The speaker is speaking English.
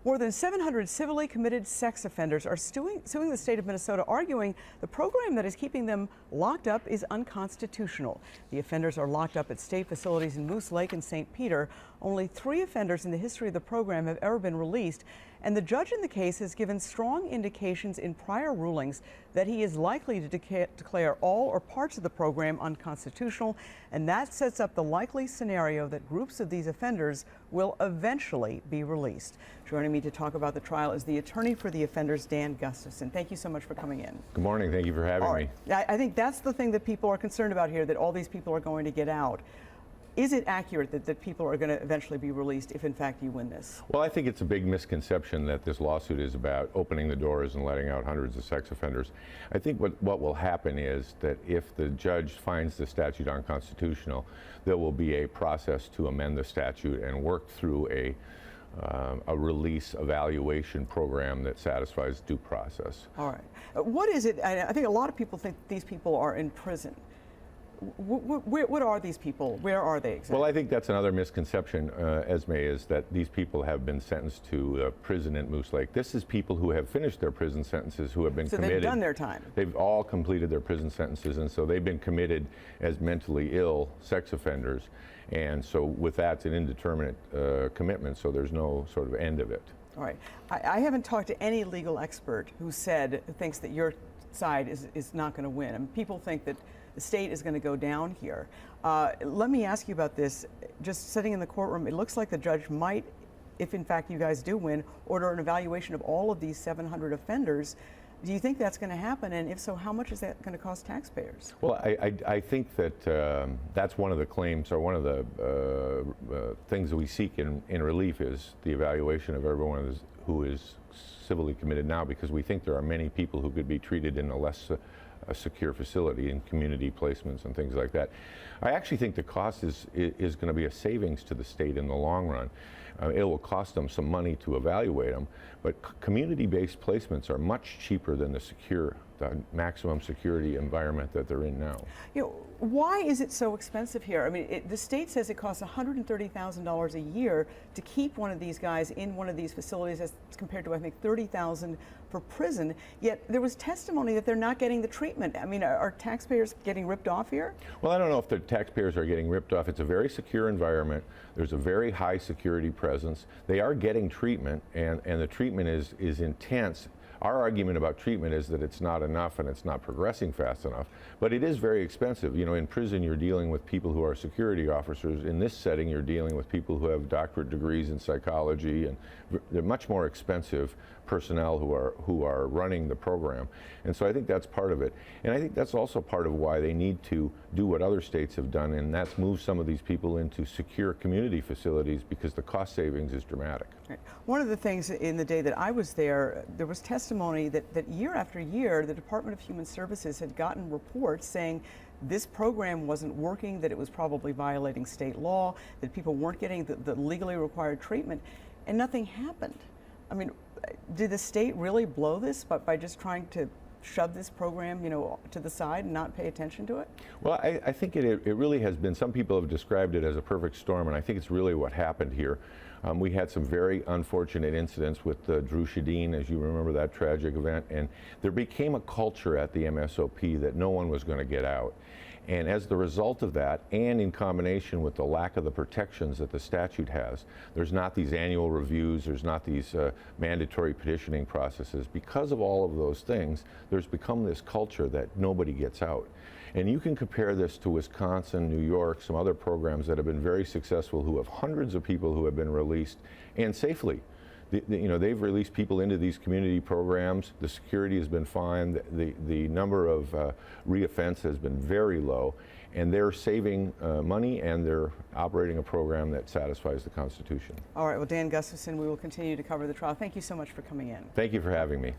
More than 700 civilly committed sex offenders are suing the state of Minnesota, arguing the program that is keeping them locked up is unconstitutional. The offenders are locked up at state facilities in Moose Lake and St. Peter. Only 3 offenders in the history of the program have ever been released, and the judge in the case has given strong indications in prior rulings that he is likely to declare all or parts of the program unconstitutional, and that sets up the likely scenario that groups of these offenders will eventually be released. Joining me to talk about the trial is the attorney for the offenders, Dan Gustafson. Thank you so much for coming in. Good morning. Thank you for having me. I think that's the thing that people are concerned about here, that all these people are going to get out. Is it accurate that people are going to eventually be released if, in fact, you win this? Well, I think it's a big misconception that this lawsuit is about opening the doors and letting out hundreds of sex offenders. I think what will happen is that if the judge finds the statute unconstitutional, there will be a process to amend the statute and work through a release evaluation program that satisfies due process. All right. What is it? I think a lot of people think these people are in prison. What are these people? Where are they exactly? Well, I think that's another misconception, Esme, is that these people have been sentenced to prison at Moose Lake. This is people who have finished their prison sentences, who have been committed. So they've done their time. They've all completed their prison sentences, and so they've been committed as mentally ill sex offenders. And so with that, it's an indeterminate commitment, so there's no sort of end of it. All right. I haven't talked to any legal expert who thinks that your side is not going to win. I mean, people think that the state is going to go down here. Let me ask you about this. Just sitting in the courtroom, it looks like the judge might, if in fact you guys do win, order an evaluation of all of these 700 offenders. Do you think that's going to happen? And if so, how much is that going to cost taxpayers? Well, I think that that's one of the claims, or one of the things that we seek in relief, is the evaluation of everyone who is civilly committed now, because we think there are many people who could be treated in a less secure facility, in community placements and things like that. I actually think the cost is going to be a savings to the state in the long run. It will cost them some money to evaluate them, but community-based placements are much cheaper than the maximum security environment that they're in now. You know, why is it so expensive here? I mean, the state says it costs $130,000 a year to keep one of these guys in one of these facilities, as compared to, I think, $30,000 for prison. Yet there was testimony that they're not getting the treatment. I mean, are taxpayers getting ripped off here? Well, I don't know if the taxpayers are getting ripped off. It's a very secure environment. There's a very high security presence. They are getting treatment, and the treatment is intense. Our argument about treatment is that it's not enough and it's not progressing fast enough, but it is very expensive. You know, in prison you're dealing with people who are security officers. In this setting you're dealing with people who have doctorate degrees in psychology, and they're much more expensive personnel who are running the program. And so I think that's part of it. And I think that's also part of why they need to do what other states have done, and that's move some of these people into secure community facilities, because the cost savings is dramatic. Right. One of the things in the day that I was there was testimony that year after year the Department of Human Services had gotten reports saying this program wasn't working, that it was probably violating state law, that people weren't getting the legally required treatment, and nothing happened. I mean, did the state really blow this by just trying to shove this program, you know, to the side and not pay attention to it? Well, I think it really has been. Some people have described it as a perfect storm, and I think it's really what happened here. We had some very unfortunate incidents with Drew Shadeen, as you remember that tragic event, and there became a culture at the MSOP that no one was going to get out. And as the result of that, and in combination with the lack of the protections that the statute has, there's not these annual reviews, there's not these mandatory petitioning processes. Because of all of those things, there's become this culture that nobody gets out. And you can compare this to Wisconsin, New York, some other programs that have been very successful, who have hundreds of people who have been released, and safely. You know, they've released people into these community programs. The security has been fine. The number of reoffense has been very low, and they're saving money, and they're operating a program that satisfies the Constitution. All right. Well, Dan Gustafson, we will continue to cover the trial. Thank you so much for coming in. Thank you for having me.